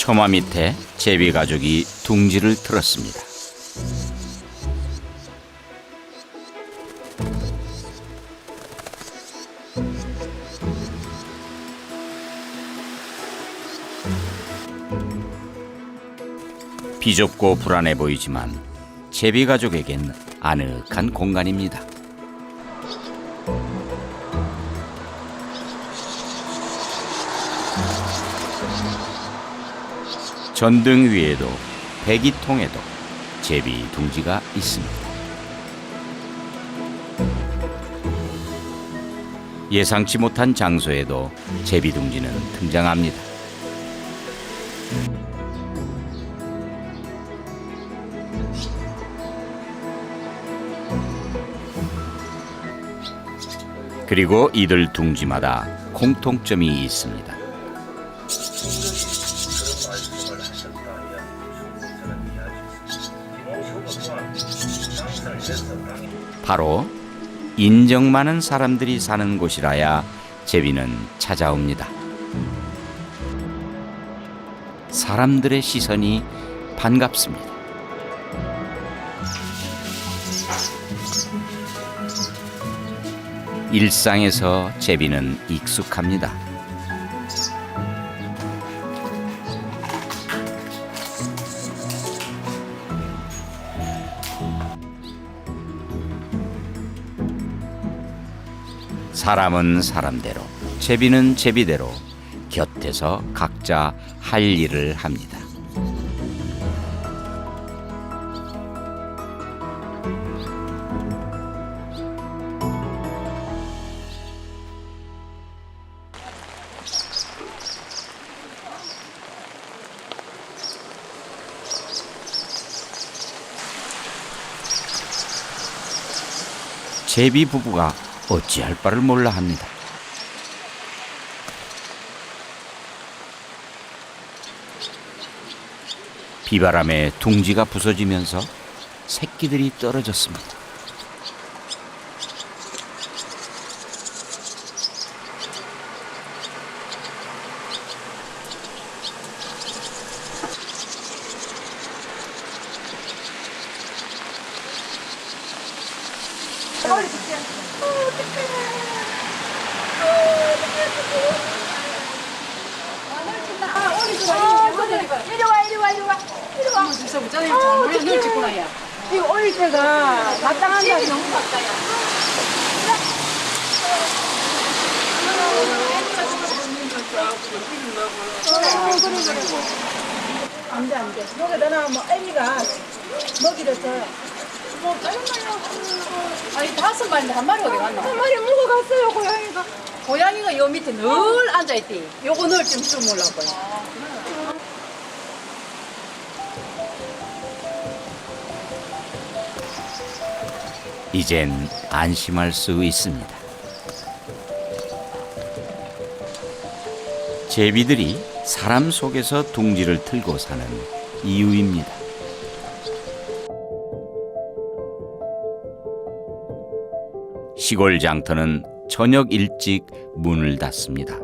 처마 밑에 제비 가족이 둥지를 틀었습니다. 비좁고 불안해 보이지만 제비 가족에겐 아늑한 공간입니다. 전등 위에도 배기통에도 제비 둥지가 있습니다. 예상치 못한 장소에도 제비 둥지는 등장합니다. 그리고 이들 둥지마다 공통점이 있습니다. 바로 인정 많은 사람들이 사는 곳이라야 제비는 찾아옵니다. 사람들의 시선이 반갑습니다. 일상에서 제비는 익숙합니다. 사람은 사람대로, 제비는 제비대로 곁에서 각자 할 일을 합니다. 제비 부부가 어찌할 바를 몰라 합니다. 비바람에 둥지가 부서지면서 새끼들이 떨어졌습니다. 이거 올릴 때가 마땅한다. 너무 가까이야. 안돼 안돼. 여기다가 뭐 애기가 먹이를 줘. 뭐 다른 말이야. 아니 5마리인데 한 마리 어디 갔나? 한 마리 물고 갔어요 고양이가. 고양이가 요 밑에 늘 앉아있대. 요거 늘 좀 주물라고요. 이젠 안심할 수 있습니다. 제비들이 사람 속에서 둥지를 틀고 사는 이유입니다. 시골 장터는 저녁 일찍 문을 닫습니다.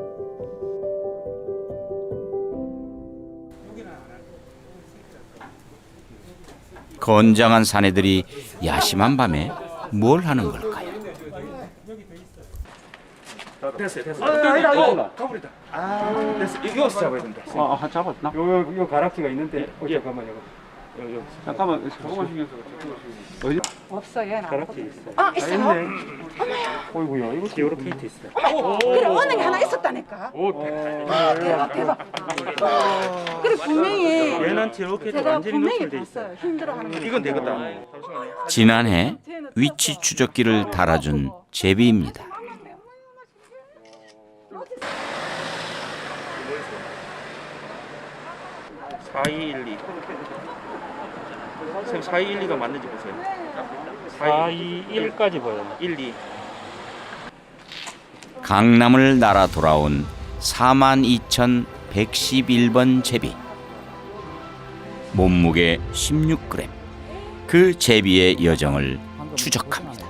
건장한 사내들이 야심한 밤에 뭘 하는 걸까요? 됐어요. 가버리다. 됐어. 이거 잡아야 된다. 잡았나? 요 가락지가 있는데. 잠깐만요. 잠깐만 신경 써. 어디? 없어 얘는. 가락지 있어. 아 있어요? 어이구야. 이거 기어로 케이트 있어. 그래 오는 게 하나 있었다니까. 대박. 그래 분명히 얘는 이렇게 제가 완전히 분명히 노출돼 있어. 봤어요. 힘들어하는 거. 이건 되겠다. 지난해 위치 추적기를 달아준 제비입니다. 4212. 선생님 4212가 맞는지 보세요. 421까지 보여요. 12. 강남을 날아 돌아온 42,111번 제비. 몸무게 16g. 그 제비의 여정을 추적합니다.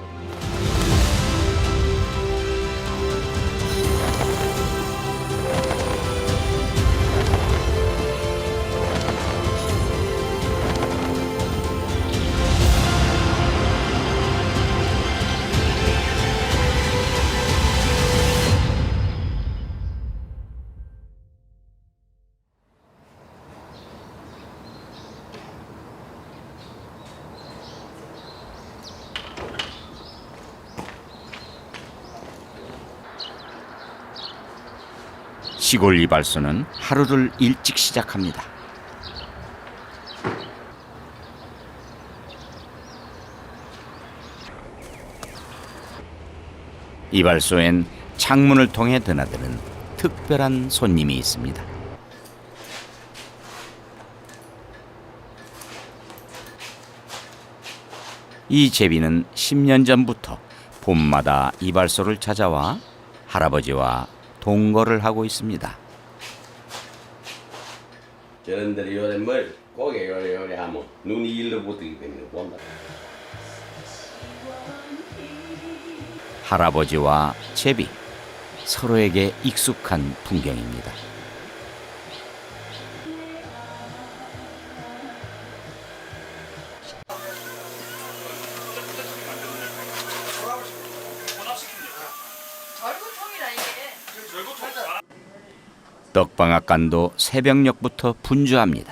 시골 이발소는 하루를 일찍 시작합니다. 이발소엔 창문을 통해 드나드는 특별한 손님이 있습니다. 이 제비는 10년 전부터 봄마다 이발소를 찾아와 할아버지와 동거를 하고 있습니다. 저런들이 요래 뭘 고개 요래 하면 눈이 일로 못 뜨기 때문에 본다. 할아버지와 제비, 서로에게 익숙한 풍경입니다. 떡방앗간도 새벽녘부터 분주합니다.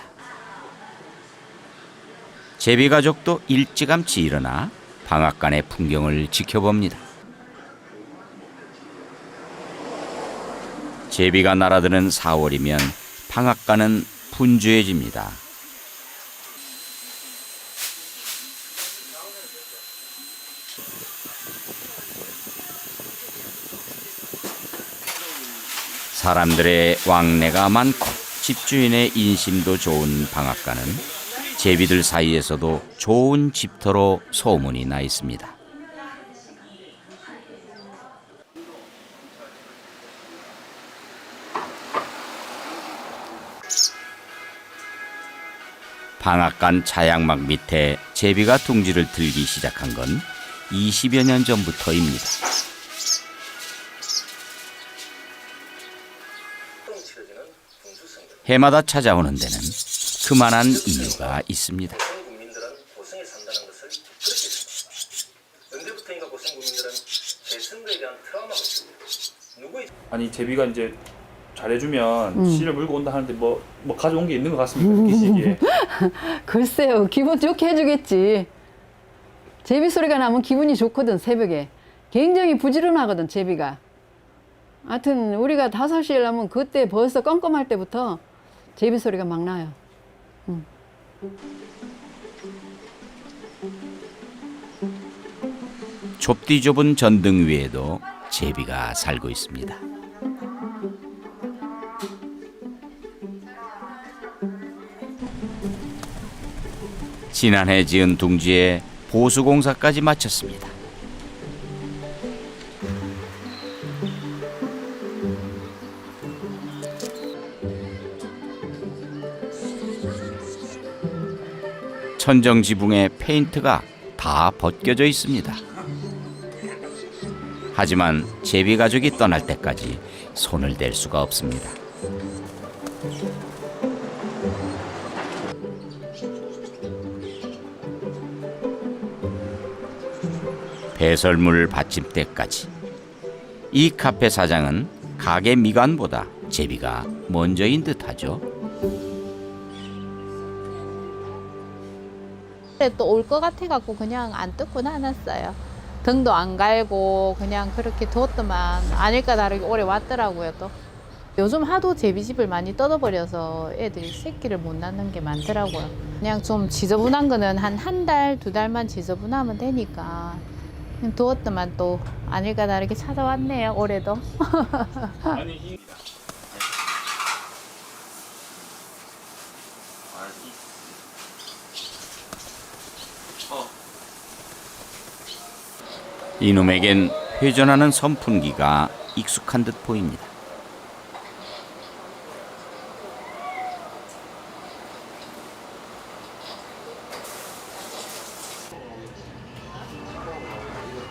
제비 가족도 일찌감치 일어나 방앗간의 풍경을 지켜봅니다. 제비가 날아드는 4월이면 방앗간은 분주해집니다. 사람들의 왕래가 많고 집주인의 인심도 좋은 방앗간은 제비들 사이에서도 좋은 집터로 소문이 나 있습니다. 방앗간 차양막 밑에 제비가 둥지를 들기 시작한 건 20여 년 전부터입니다. 해마다 찾아오는 데는 그만한 이유가 있습니다. 국민들은 고생에 산다는 것을 그렇게 생각합니다. 언제부터인가 고생 국민들은 제 선거에 대한 트라우마가 있습니다. 누구의 아니 제비가 이제 잘해주면 씨를 물고 온다 하는데 뭐 가져온 게 있는 것 같습니까? 느끼시기에. 글쎄요, 기분 좋게 해주겠지. 제비 소리가 나면 기분이 좋거든, 새벽에. 굉장히 부지런하거든, 제비가. 하여튼 우리가 5시에 나면 그때 벌써 껌껌할 때부터 제비 소리가 막 나요. 좁디 좁은 전등 위에도 제비가 살고 있습니다. 지난해 지은 둥지에 보수공사까지 마쳤습니다. 천정지붕의 페인트가 다 벗겨져 있습니다. 하지만 제비 가족이 떠날 때까지 손을 댈 수가 없습니다. 배설물 받침대까지. 이 카페 사장은 가게 미관보다 제비가 먼저인 듯하죠. 또 올 것 같아갖고 그냥 안 뜯고 나눴어요. 등도 안 갈고 그냥 그렇게 뒀더만 아닐까 다르게 오래 왔더라고요. 또 요즘 하도 제비집을 많이 뜯어버려서 애들이 새끼를 못 낳는 게 많더라고요. 그냥 좀 지저분한 거는 한 달, 2달만 지저분하면 되니까 그냥 두었더만 또 아닐까 다르게 찾아왔네요. 올해도. 이놈에겐 회전하는 선풍기가 익숙한 듯 보입니다.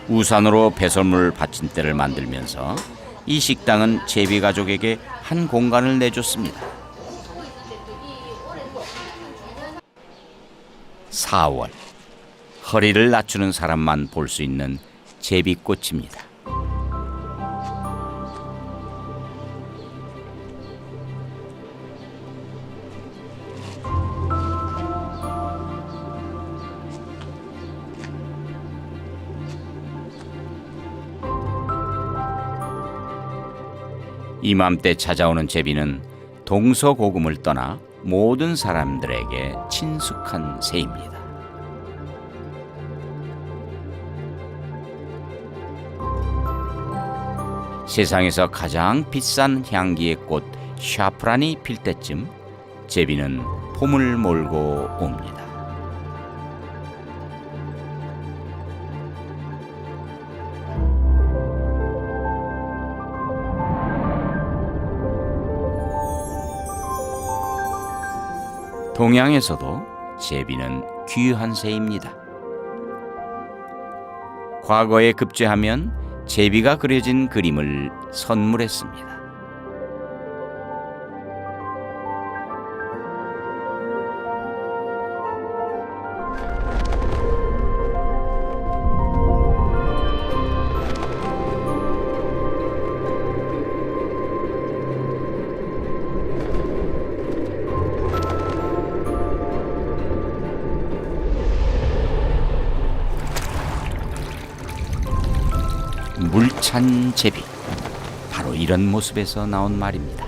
우산으로 배설물 받침대를 만들면서 이 식당은 제비 가족에게 한 공간을 내줬습니다. 4월, 허리를 낮추는 사람만 볼 수 있는 제비꽃입니다. 이맘때 찾아오는 제비는 동서고금을 떠나 모든 사람들에게 친숙한 새입니다. 세상에서 가장 비싼 향기의 꽃 샤프란이 필 때쯤 제비는 봄을 몰고 옵니다. 동양에서도 제비는 귀한 새입니다. 과거에 급제하면 제비가 그려진 그림을 선물했습니다. 물찬 제비, 바로 이런 모습에서 나온 말입니다.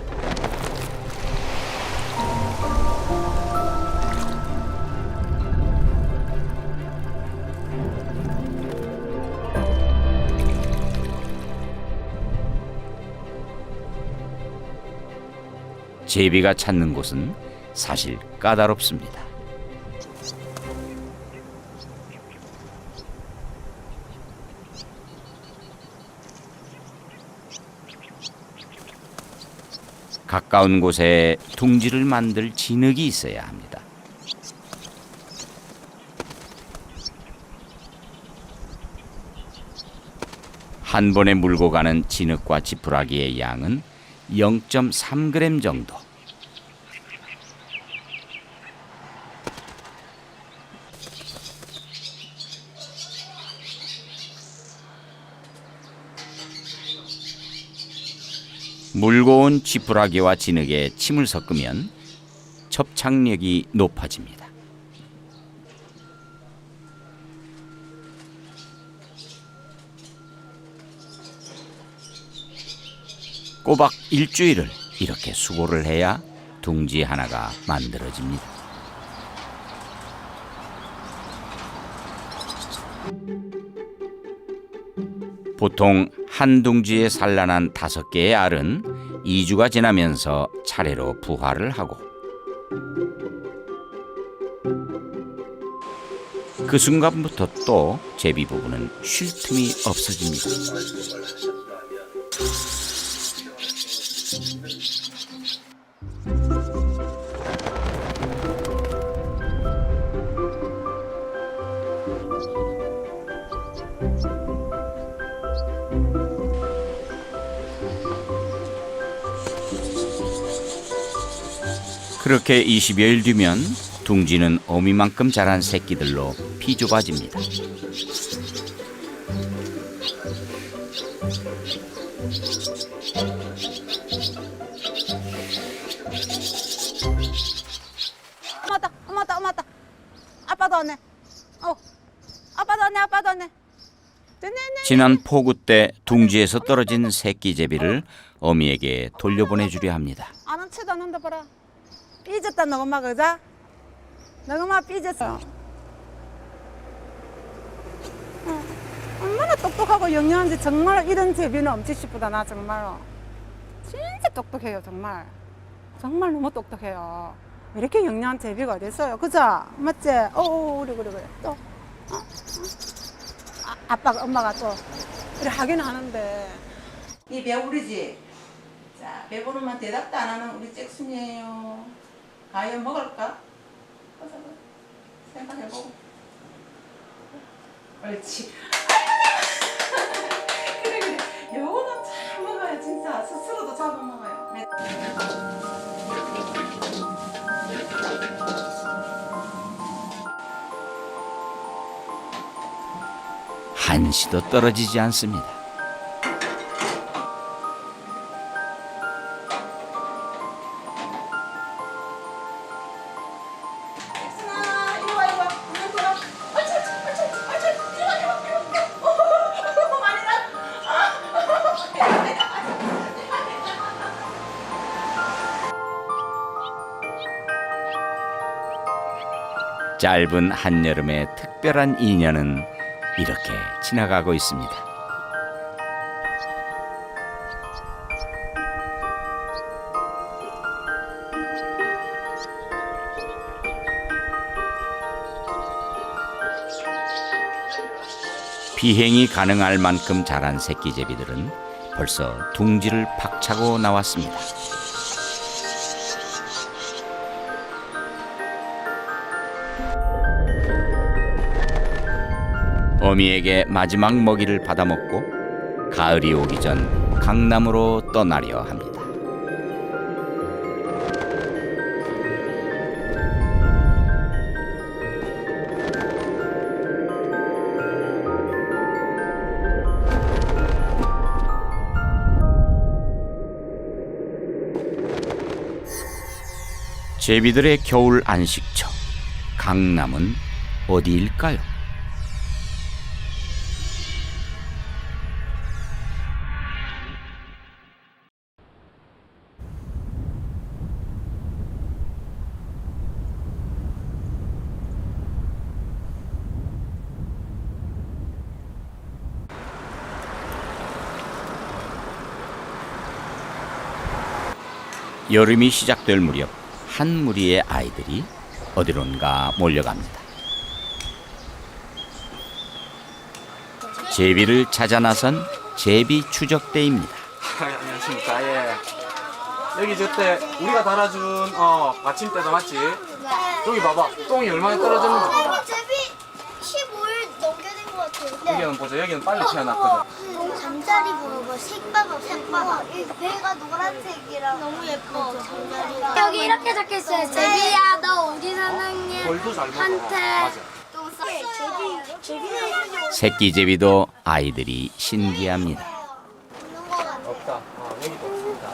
제비가 찾는 곳은 사실 까다롭습니다. 가까운 곳에 둥지를 만들 진흙이 있어야 합니다. 한 번에 물고 가는 진흙과 지푸라기의 양은 0.3g 정도. 물고 온 지푸라기와 진흙에 침을 섞으면 접착력이 높아집니다. 꼬박 일주일을 이렇게 수고를 해야 둥지 하나가 만들어집니다. 보통 한 둥지에 산란한 5개의 알은 2주가 지나면서 차례로 부화를 하고 그 순간부터 또 제비 부부는 쉴 틈이 없어집니다. 그렇게 20여일 뒤면 둥지는 어미만큼 자란 새끼들로 피좁아집니다. 어머다. 아빠도 왔네. 아빠도 왔네. 지난 폭우 때 둥지에서 떨어진 새끼 제비를 어미에게 돌려보내주려 합니다. 아는 채도 않는다 봐라. 삐졌다 너엄마 그자? 너엄마 삐졌어. 얼마나 똑똑하고 영리한지 정말 이런 제비는 없지 싶다 나 정말로. 진짜 똑똑해요 정말. 정말 너무 똑똑해요. 이렇게 영리한 제비가 어디 있어요? 그죠? 맞지? 그래. 또 아빠가 엄마가 또 이렇게 하긴 하는데 이 배부르지? 자 배부르면 대답도 안 하는 우리 잭순이에요. 과연 먹을까? 생각해보고. 옳지. 그래. 요거는 잘 먹어요, 진짜. 스스로도 잡아먹어요. 한시도 떨어지지 않습니다. 짧은 한여름의 특별한 인연은 이렇게 지나가고 있습니다. 비행이 가능할 만큼 자란 새끼제비들은 벌써 둥지를 박차고 나왔습니다. 어미에게 마지막 먹이를 받아먹고 가을이 오기 전 강남으로 떠나려 합니다. 제비들의 겨울 안식처, 강남은 어디일까요? 여름이 시작될 무렵 한 무리의 아이들이 어디론가 몰려갑니다. 제비를 찾아 나선 제비 추적대입니다. 안녕하십니까. 예. 여기 저때 우리가 달아준 받침대도 맞지? 여기 봐봐. 똥이 얼마나 떨어졌는지 봐봐. 제비 15일 넘게 된 것 같아요. 여기는 보자. 여기는 빨리 태어났거든. 잠자리 보고 색봐봐 색봐봐. 이 배가 노란색이라 너무 예뻐. 잠자리가. 여기 이렇게 적혀있어요. 제비야 너 어디 사는 벌도 잘 먹어. 한테 맞아. 똥 싸. 제비 새끼 제비도 아이들이 신기합니다. 있는 거 같아. 없다. 여기도 없습니다.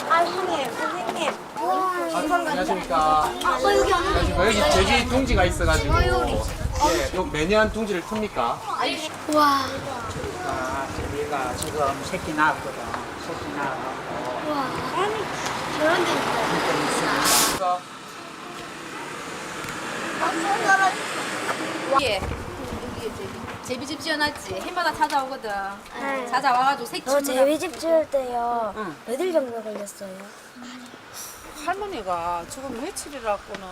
선생님. 안녕하십니까. 여기 없네. 여기 제비 둥지가 있어가지고 예, 요 매년 둥지를 틉니까? 와. 제비가 지금 새끼 낳았거든. 새끼 낳아갖고. 와. 저런 데 있어. 예. 제비집 지어놨지. 해마다 찾아오거든. 네. 찾아와가지고 새끼 저 제비집 지을 때요. 며칠 정도 걸렸어요? 할머니가 지금 며칠이라고는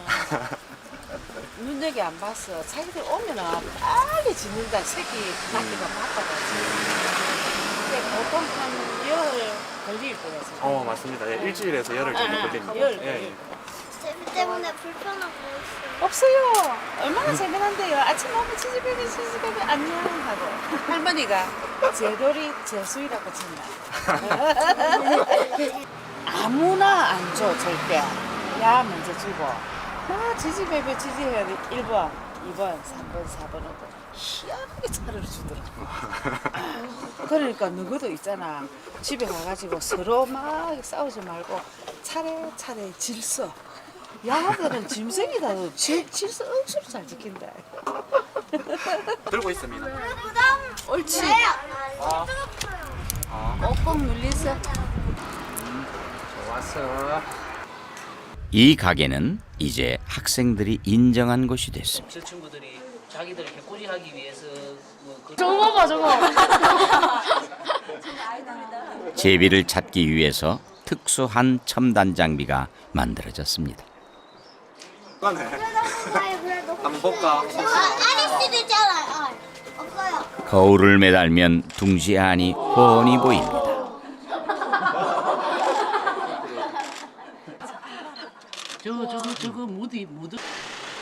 눈여기 안 봤어. 자기들 오면은 빨리 짓는다. 새끼 낳기가 바빠가지고. 근데 보통 한 열흘 걸릴 거였어. 맞습니다. 예, 일주일에서 열흘 정도 걸립니다. 열. 예, 예. 제비 때문에 불편한 거 있어요? 없어요. 얼마나 재미난데요. 아침 오면 치즈베비 안녕 하고. 할머니가 제돌이 제수이라고 친다. 아무나 안 줘, 절대. 야 먼저 주고. 지지베베 지지해야 돼. 1번, 2번, 3번, 4번 하고. 희한하게 차를 주더라고. 그러니까 너희도 있잖아. 집에 가가지고 서로 막 싸우지 말고 차례차례 질서. 야들은 짐승이다. 질서 억수로 잘 지킨다. 들고 있습니다. 옳지. 꼭 눌리서. 좋았어. 이 가게는 이제 학생들이 인정한 곳이 됐습니다. 저 친구들이 자기들 개꼬리하기 위해서 제비를 찾기 위해서 특수한 첨단 장비가 만들어졌습니다. 한번 볼까? 아저씨도 있잖아요. 없어요. 거울을 매달면 둥지 안이 훤히 보입니다. 저거 무드.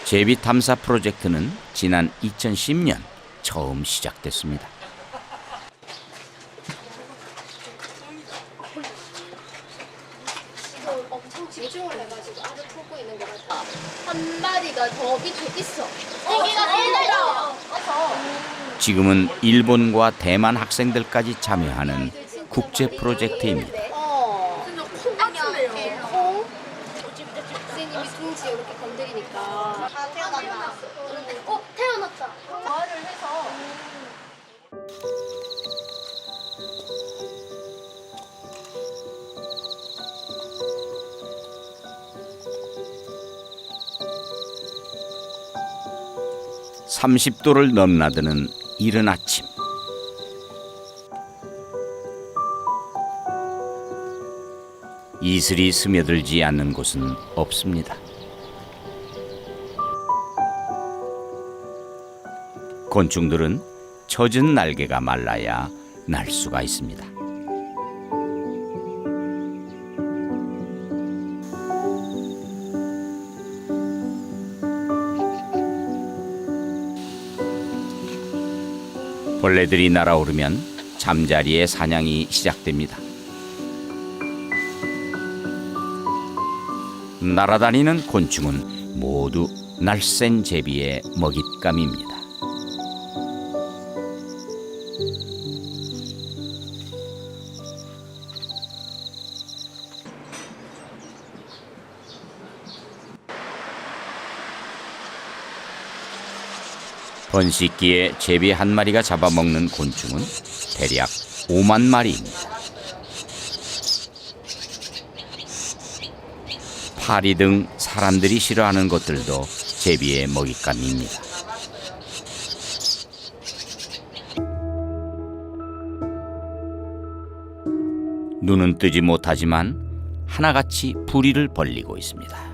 제비 탐사 프로젝트는 지난 2010년 처음 시작됐습니다. 엄청 집중을 해가지고 아주 풀고 있는 것 같아. 한 마리가 더 밑에 있어. 세계가 세계다. 지금은 일본과 대만 학생들까지 참여하는 국제 프로젝트입니다. 안녕. 콩. 선생님이 둥지 이렇게 건드리니까. 태어났다. 태어났다. 말을 해서. 30도를 넘나드는 이른 아침. 이슬이 스며들지 않는 곳은 없습니다. 곤충들은 젖은 날개가 말라야 날 수가 있습니다. 벌레들이 날아오르면 잠자리의 사냥이 시작됩니다. 날아다니는 곤충은 모두 날쌘 제비의 먹잇감입니다. 번식기에 제비 한 마리가 잡아먹는 곤충은 대략 5만 마리입니다. 파리 등 사람들이 싫어하는 것들도 제비의 먹잇감입니다. 눈은 뜨지 못하지만 하나같이 부리를 벌리고 있습니다.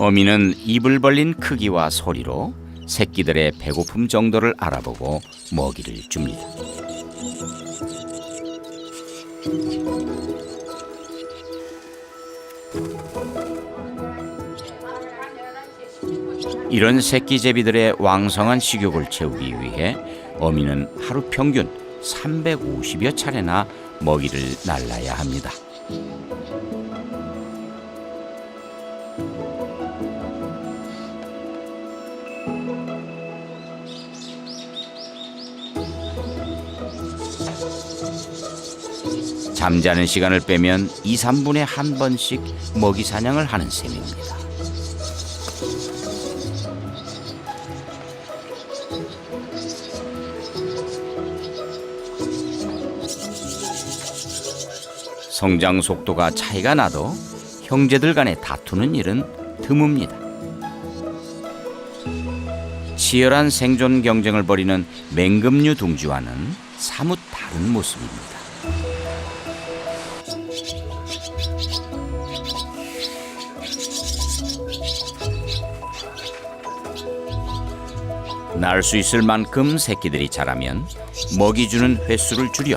어미는 입을 벌린 크기와 소리로 새끼들의 배고픔 정도를 알아보고 먹이를 줍니다. 이런 새끼 제비들의 왕성한 식욕을 채우기 위해 어미는 하루 평균 350여 차례나 먹이를 날라야 합니다. 잠자는 시간을 빼면 2, 3분에 한 번씩 먹이 사냥을 하는 셈입니다. 성장 속도가 차이가 나도 형제들 간에 다투는 일은 드뭅니다. 치열한 생존 경쟁을 벌이는 맹금류 둥지와는 사뭇 다른 모습입니다. 날 수 있을 만큼 새끼들이 자라면 먹이 주는 횟수를 줄여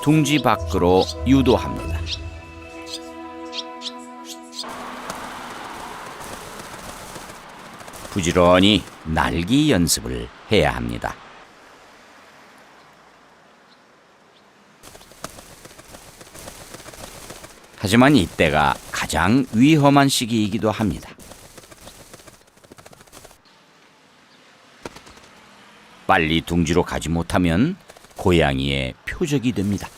둥지 밖으로 유도합니다. 부지런히 날기 연습을 해야 합니다. 하지만 이때가 가장 위험한 시기이기도 합니다. 빨리 둥지로 가지 못하면 고양이의 표적이 됩니다.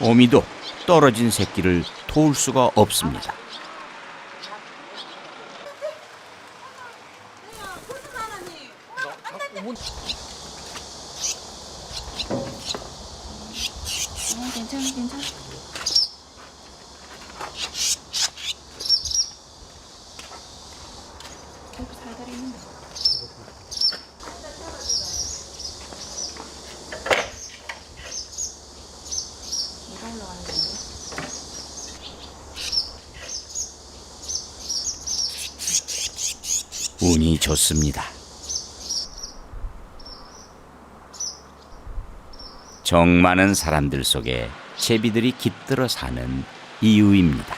어미도 떨어진 새끼를 도울 수가 없습니다. 괜찮아. 운이 좋습니다. 정 많은 사람들 속에 제비들이 깃들어 사는 이유입니다.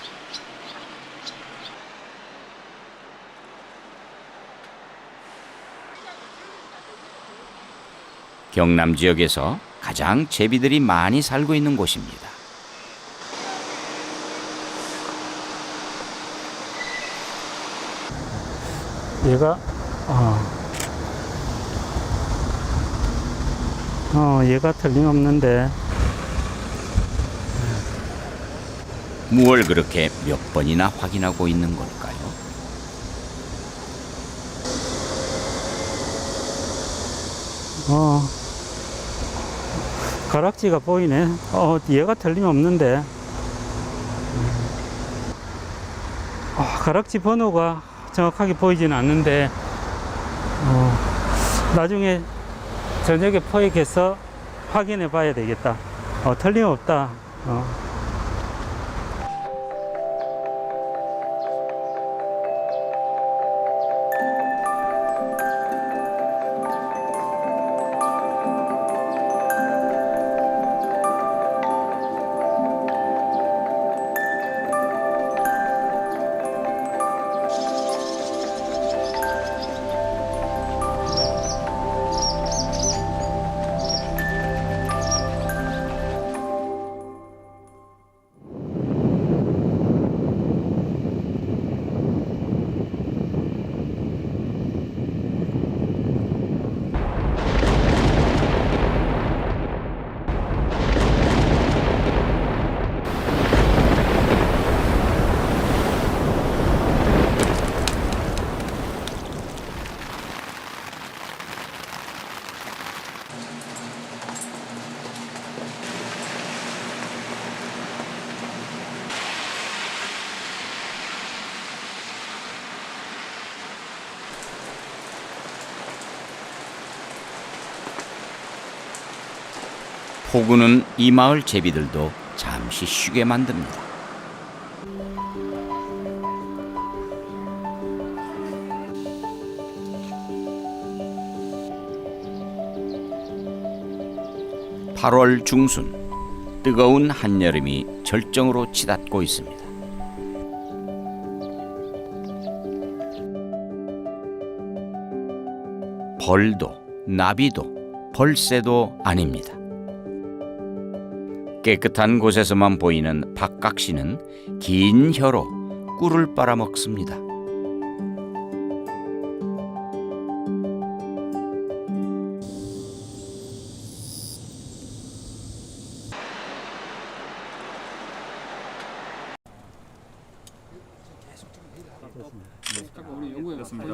경남 지역에서 가장 제비들이 많이 살고 있는 곳입니다. 얘가 얘가 틀림없는데. 무얼 그렇게 몇 번이나 확인하고 있는 걸까요? 가락지가 보이네. 얘가 틀림없는데. 가락지 번호가 정확하게 보이지는 않는데, 나중에 저녁에 포획해서 확인해 봐야 되겠다. 틀림없다. 폭우는 이 마을 제비들도 잠시 쉬게 만듭니다. (8월) 중순, 뜨거운 한여름이 절정으로 치닫고 있습니다. 벌도 나비도 벌새도 아닙니다. 깨끗한 곳에서만 보이는 박각시는 긴 혀로 꿀을 빨아먹습니다.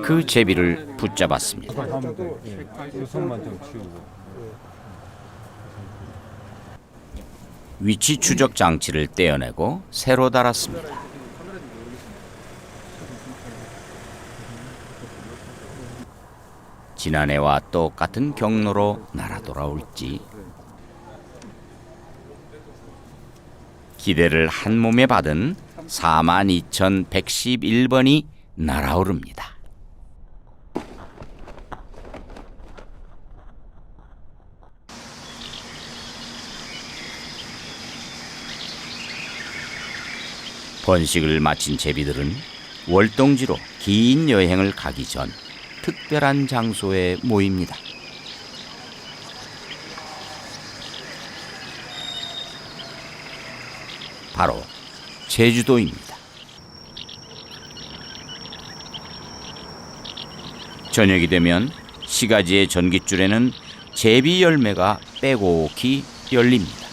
그 제비를 붙잡았습니다. 위치 추적 장치를 떼어내고 새로 달았습니다. 지난해와 똑같은 경로로 날아 돌아올지 기대를 한 몸에 받은 42,111번이 날아오릅니다. 번식을 마친 제비들은 월동지로 긴 여행을 가기 전 특별한 장소에 모입니다. 바로 제주도입니다. 저녁이 되면 시가지의 전깃줄에는 제비 열매가 빼곡히 열립니다.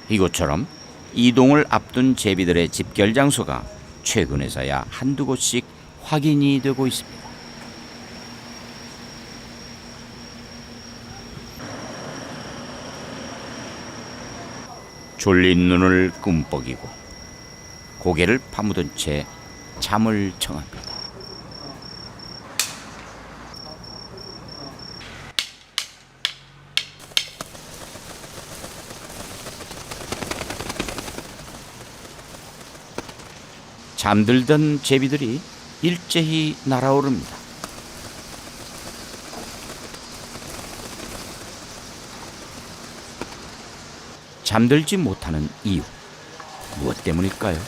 이곳처럼 이동을 앞둔 제비들의 집결 장소가 최근에서야 한두 곳씩 확인이 되고 있습니다. 졸린 눈을 끔뻑이고 고개를 파묻은 채 잠을 청합니다. 잠들던 제비들이 일제히 날아오릅니다. 잠들지 못하는 이유, 무엇 때문일까요?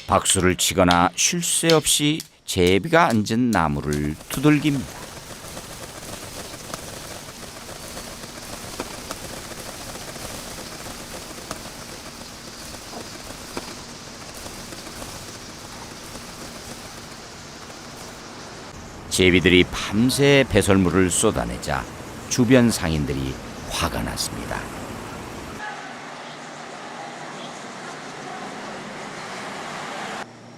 박수를 치거나 쉴 새 없이 제비가 앉은 나무를 두들깁니다. 제비들이 밤새 배설물을 쏟아내자 주변 상인들이 화가 났습니다.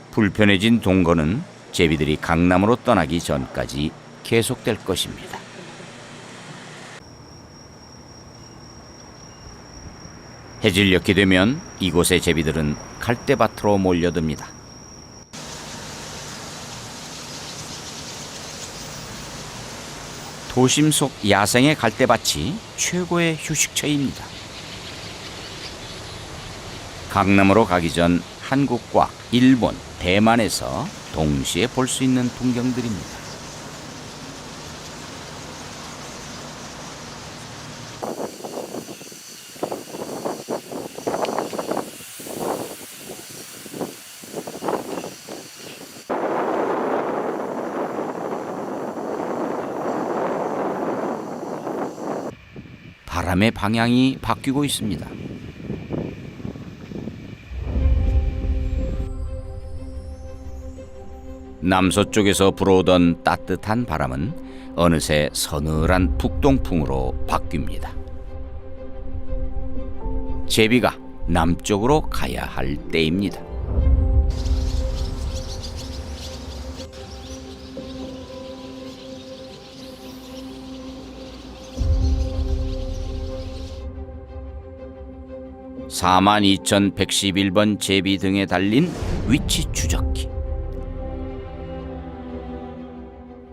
불편해진 동거는 제비들이 강남으로 떠나기 전까지 계속될 것입니다. 해질녘이 되면 이곳의 제비들은 갈대밭으로 몰려듭니다. 도심 속 야생의 갈대밭이 최고의 휴식처입니다. 강남으로 가기 전 한국과 일본, 대만에서 동시에 볼 수 있는 풍경들입니다. 바람의 방향이 바뀌고 있습니다. 남서쪽에서 불어오던 따뜻한 바람은 어느새 서늘한 북동풍으로 바뀝니다. 제비가 남쪽으로 가야 할 때입니다. (42,111번) 제비 등에 달린 위치 추적기.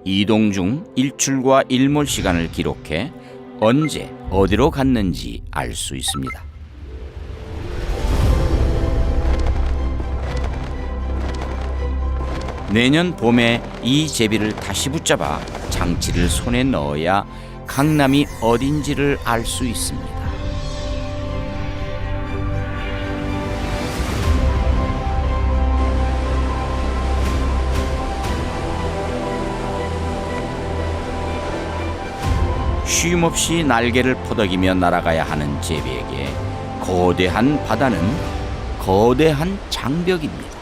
이동 중 일출과 일몰 시간을 기록해 언제 어디로 갔는지 알 수 있습니다. 내년 봄에 이 제비를 다시 붙잡아 장치를 손에 넣어야 강남이 어딘지를 알 수 있습니다. 쉼없이 날개를 퍼덕이며 날아가야 하는 제비에게 거대한 바다는 거대한 장벽입니다.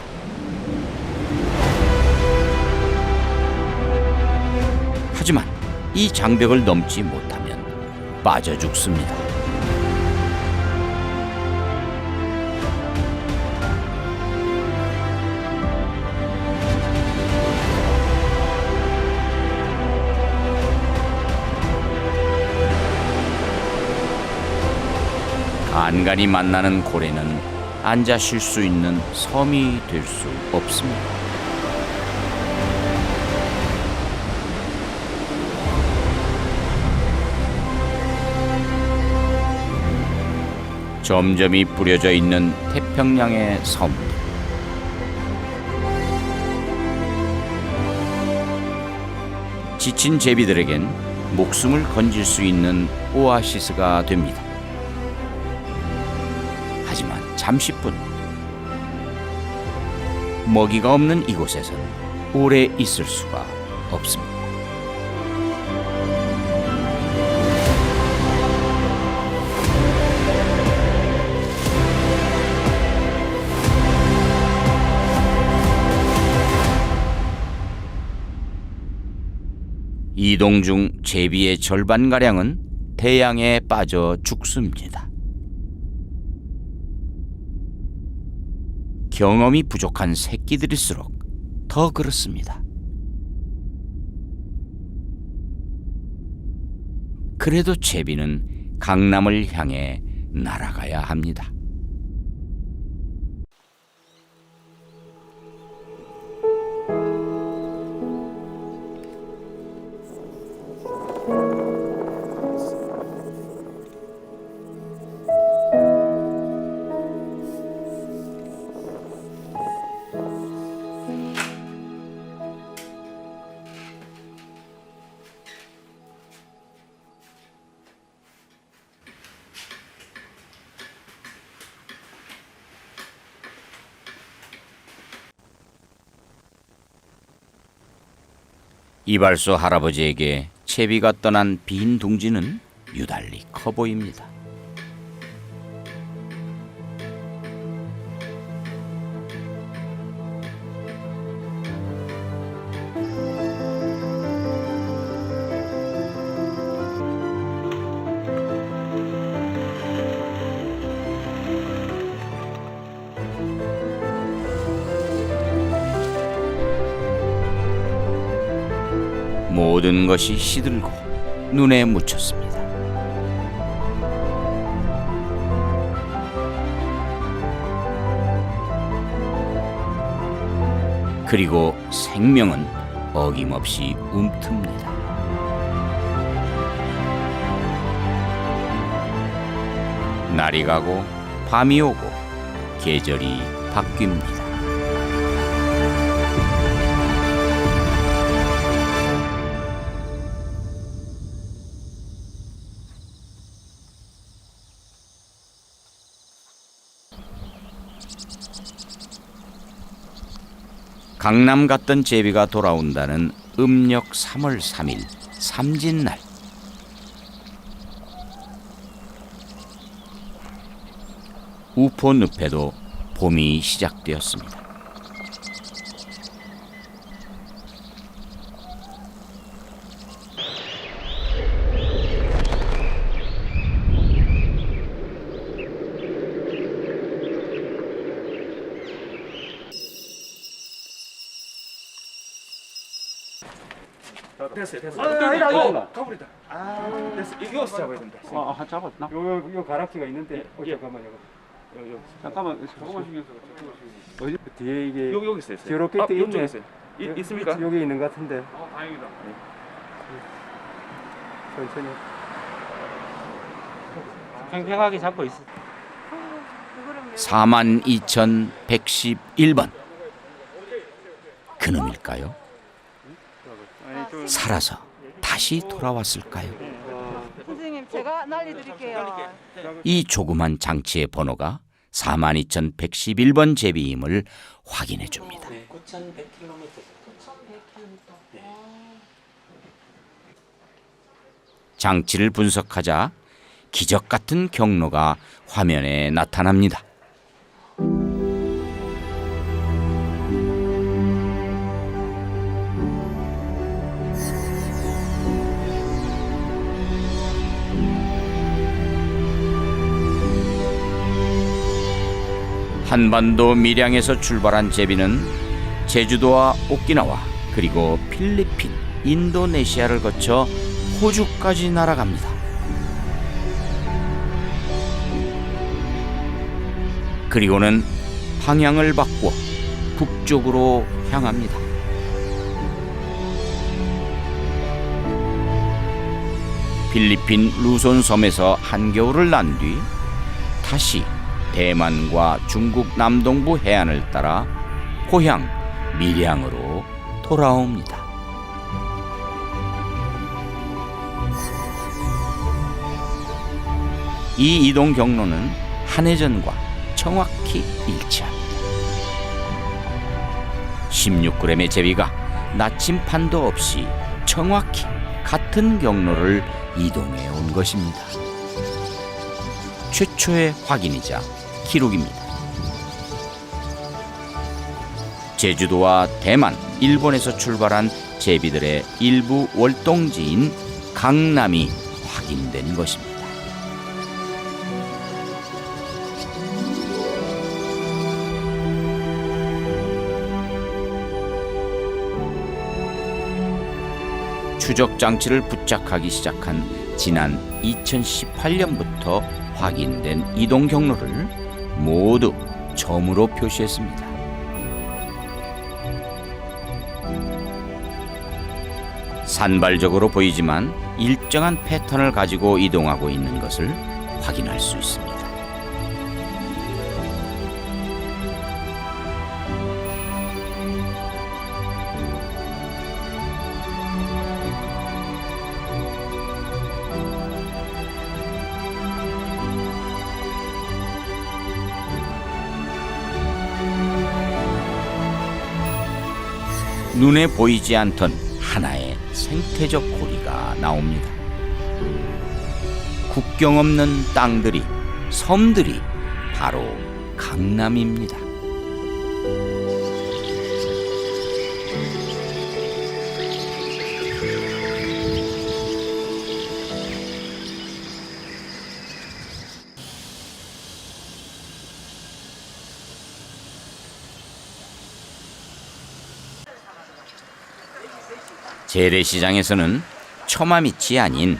하지만 이 장벽을 넘지 못하면 빠져 죽습니다. 간간히 만나는 고래는 앉아 쉴 수 있는 섬이 될 수 없습니다. 점점이 뿌려져 있는 태평양의 섬. 지친 제비들에겐 목숨을 건질 수 있는 오아시스가 됩니다. 하지만 잠시뿐. 먹이가 없는 이곳에선 오래 있을 수가 없습니다. 이동 중 제비의 절반가량은 대양에 빠져 죽습니다. 경험이 부족한 새끼들일수록 더 그렇습니다. 그래도 제비는 강남을 향해 날아가야 합니다. 이발소 할아버지에게 채비가 떠난 빈 둥지는 유달리 커 보입니다. 모든 것이 시들고 눈에 묻혔습니다. 그리고 생명은 어김없이 움틉니다. 날이 가고 밤이 오고 계절이 바뀝니다. 강남 갔던 제비가 돌아온다는 음력 3월 3일 삼진날. 우포 늪에도 봄이 시작되었습니다. 됐어요. 가버리다. 됐어. 이거 잡아야 된다. 잡았나? 요 가락지가 있는데. 잠깐만요. 잠깐만 신경 써. 어디 뒤에 이게 여기 있어요. 저렇게 돼 이쪽에 있네. 있어요. 있습니까? 여기 있는 것 같은데. 다행이다. 천천히. 팽팽하게 잡고 있어. 42,111번. 그놈일까요? 살아서 다시 돌아왔을까요? 선생님, 제가 날려드릴게요. 이 조그만 장치의 번호가 42,111번 제비임을 확인해 줍니다. 9,100km. 장치를 분석하자 기적 같은 경로가 화면에 나타납니다. 한반도 밀양에서 출발한 제비는 제주도와 오키나와 그리고 필리핀, 인도네시아를 거쳐 호주까지 날아갑니다. 그리고는 방향을 바꾸어 북쪽으로 향합니다. 필리핀 루손 섬에서 한겨울을 난 뒤 다시 대만과 중국 남동부 해안을 따라 고향 밀양으로 돌아옵니다. 이 이동 경로는 한해전과 정확히 일치합니다. 16g의 제비가 나침판도 없이 정확히 같은 경로를 이동해 온 것입니다. 최초의 확인이자 기록입니다. 제주도와 대만, 일본에서 출발한 제비들의 일부 월동지인 강남이 확인된 것입니다. 추적 장치를 부착하기 시작한 지난 2018년부터 확인된 이동 경로를 모두 점으로 표시했습니다. 산발적으로 보이지만 일정한 패턴을 가지고 이동하고 있는 것을 확인할 수 있습니다. 눈에 보이지 않던 하나의 생태적 고리가 나옵니다. 국경 없는 땅들이, 섬들이 바로 강남입니다. 재래시장에서는 처마밑이 아닌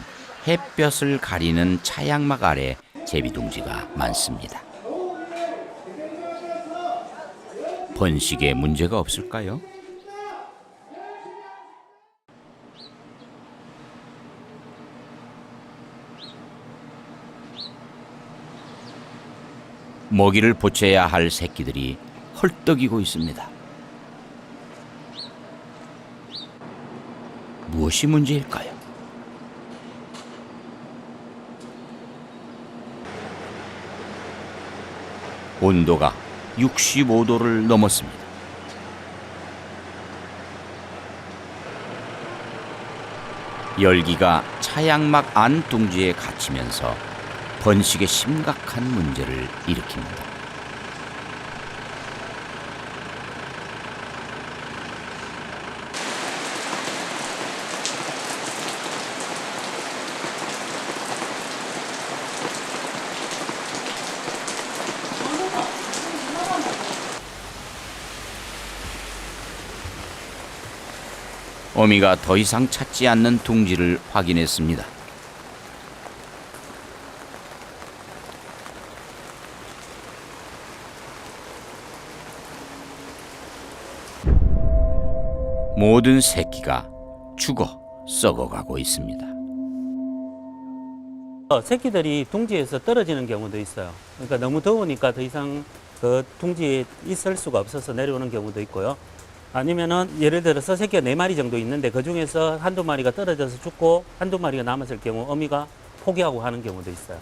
햇볕을 가리는 차양막 아래 제비둥지가 많습니다. 번식에 문제가 없을까요? 먹이를 보채야 할 새끼들이 헐떡이고 있습니다. 무엇이 문제일까요? 온도가 65도를 넘었습니다. 열기가 차양막 안 둥지에 갇히면서 번식에 심각한 문제를 일으킵니다. 어미가 더 이상 찾지 않는 둥지를 확인했습니다. 모든 새끼가 죽어 썩어가고 있습니다. 새끼들이 둥지에서 떨어지는 경우도 있어요. 그러니까 너무 더우니까 더 이상 그 둥지에 있을 수가 없어서 내려오는 경우도 있고요. 아니면은 예를 들어서 새끼가 4마리 정도 있는데 그 중에서 한두 마리가 떨어져서 죽고 한두 마리가 남았을 경우 어미가 포기하고 하는 경우도 있어요.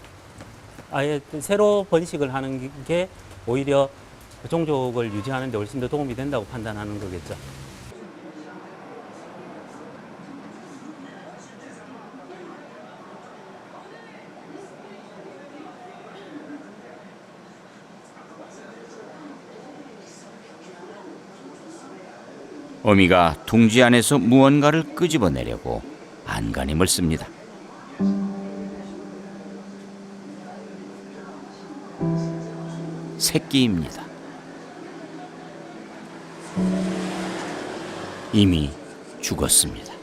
아예 새로 번식을 하는 게 오히려 종족을 유지하는 데 훨씬 더 도움이 된다고 판단하는 거겠죠. 어미가 둥지 안에서 무언가를 끄집어내려고 안간힘을 씁니다. 새끼입니다. 이미 죽었습니다.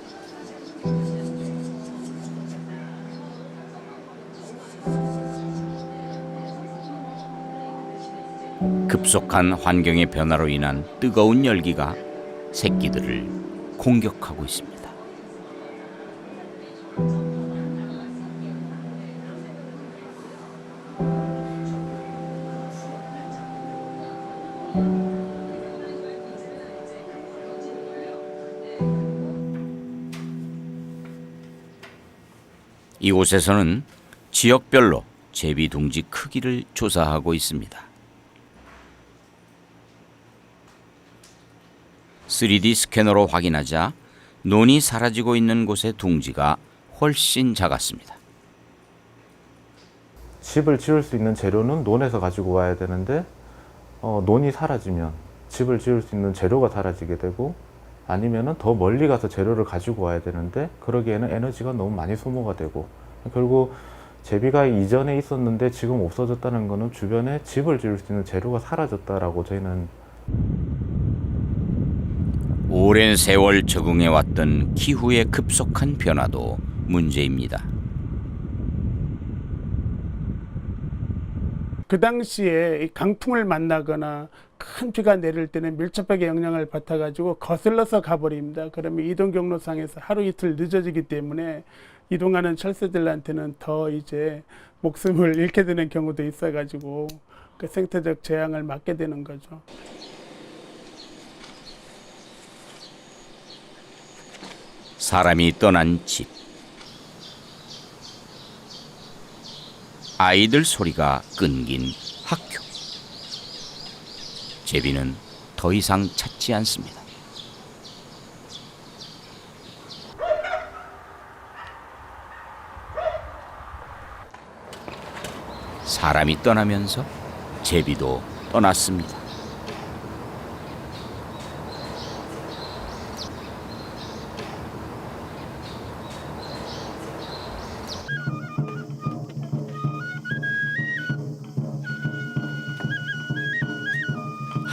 급속한 환경의 변화로 인한 뜨거운 열기가 새끼들을 공격하고 있습니다. 이곳에서는 지역별로 제비둥지 크기를 조사하고 있습니다. 3D 스캐너로 확인하자 논이 사라지고 있는 곳의 둥지가 훨씬 작았습니다. 집을 지을 수 있는 재료는 논에서 가지고 와야 되는데 논이 사라지면 집을 지을 수 있는 재료가 사라지게 되고 아니면은 더 멀리 가서 재료를 가지고 와야 되는데 그러기에는 에너지가 너무 많이 소모가 되고 결국 제비가 이전에 있었는데 지금 없어졌다는 것은 주변에 집을 지을 수 있는 재료가 사라졌다라고 저희는 오랜 세월 적응해왔던 기후의 급속한 변화도 문제입니다. 그 당시에 이 강풍을 만나거나 큰 비가 내릴 때는 밀접하게 영향을 받아가지고 거슬러서 가버립니다. 그러면 이동 경로상에서 하루 이틀 늦어지기 때문에 이동하는 철새들한테는 더 이제 목숨을 잃게 되는 경우도 있어가지고 그 생태적 재앙을 맞게 되는 거죠. 사람이 떠난 집. 아이들 소리가 끊긴 학교. 제비는 더 이상 찾지 않습니다. 사람이 떠나면서 제비도 떠났습니다.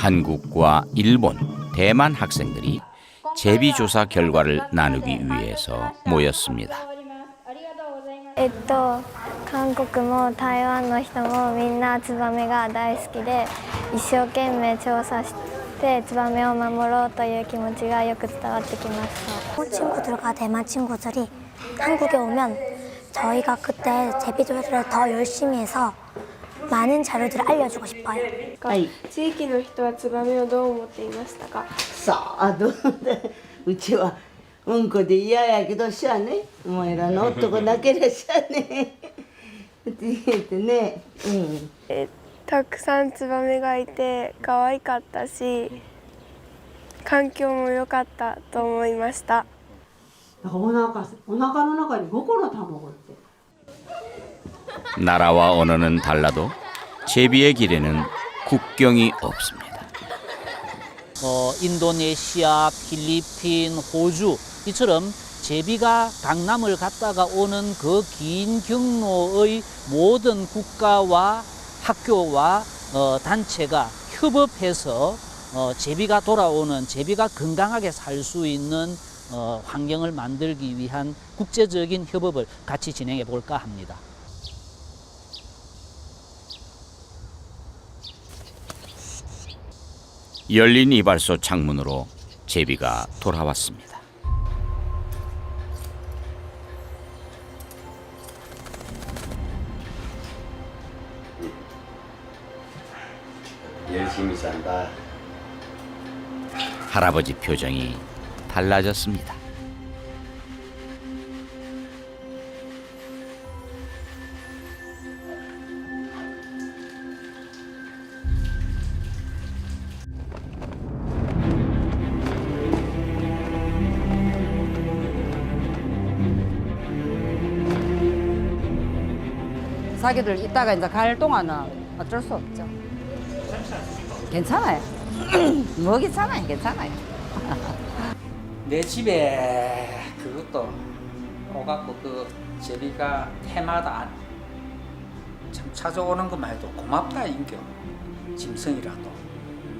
한국과 일본, 대만 학생들이 제비조사 결과를 나누기 위해서 모였습니다. 韓国も台湾の人もみんなツバメが大好きで一生懸命調査してツバメを守ろうという気持ちがよく伝わってきました。 친구들과 대만 친구들이 한국에 오면 저희가 그때 제비조사를 더 열심히 해서 많은 자료들을 알려주고 싶어요. 地域の人はツバメをどう思っていましたか？さあどうでうちはうんこで嫌やけどしゃあねお前らの男なけりゃしゃあねって言ってね、たくさんツバメがいて可愛かったし環境も良かったと思いました。お腹の中に5個の卵って 나라와 언어는 달라도 제비의 길에는 국경이 없습니다. 인도네시아, 필리핀, 호주 이처럼 제비가 강남을 갔다가 오는 그 긴 경로의 모든 국가와 학교와 단체가 협업해서 제비가 돌아오는, 제비가 건강하게 살 수 있는 환경을 만들기 위한 국제적인 협업을 같이 진행해 볼까 합니다. 열린 이발소 창문으로 제비가 돌아왔습니다. 열심히 산다. 할아버지 표정이 달라졌습니다. 자기들 이따가 이제 갈 동안은 어쩔 수 없죠. 괜찮아요. 뭐 괜찮아요, 괜찮아요. 내 집에 그것도 오갖고 그 제비가 해마다 참 찾아오는 것만 해도 고맙다 인겨. 짐승이라도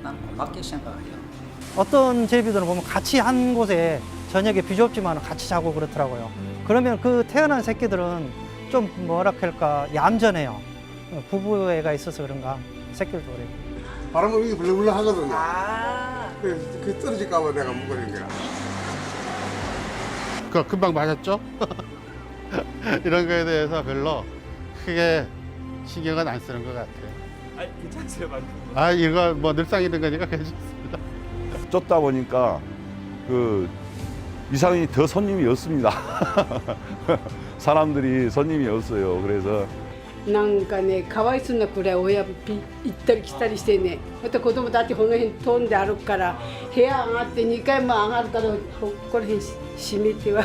난 고맙게 생각해요. 어떤 제비들은 보면 같이 한 곳에 저녁에 비좁지만 같이 자고 그렇더라고요. 그러면 그 태어난 새끼들은 좀 뭐라 할까 얌전해요. 부부애가 있어서 그런가 새끼들도 그래요. 바람은 이게 불렁불렁 하거든요. 그 떨어질까 봐 내가 묶어준 거야. 그 금방 맞았죠? 이런 거에 대해서 별로 크게 신경은 안 쓰는 것 같아요. 괜찮으세요, 맞는 아 이거 뭐 늘상 이런 거니까 괜찮습니다. 쫓다 보니까 그 이상이 더 손님이 없습니다. 사람들이 손님이 없어요. 그래서 なんかね、かわいそうなくらい親行ったり来たりしてね、また子供たちこの辺飛んで歩くから部屋上がって2階も上がるからこの辺閉めては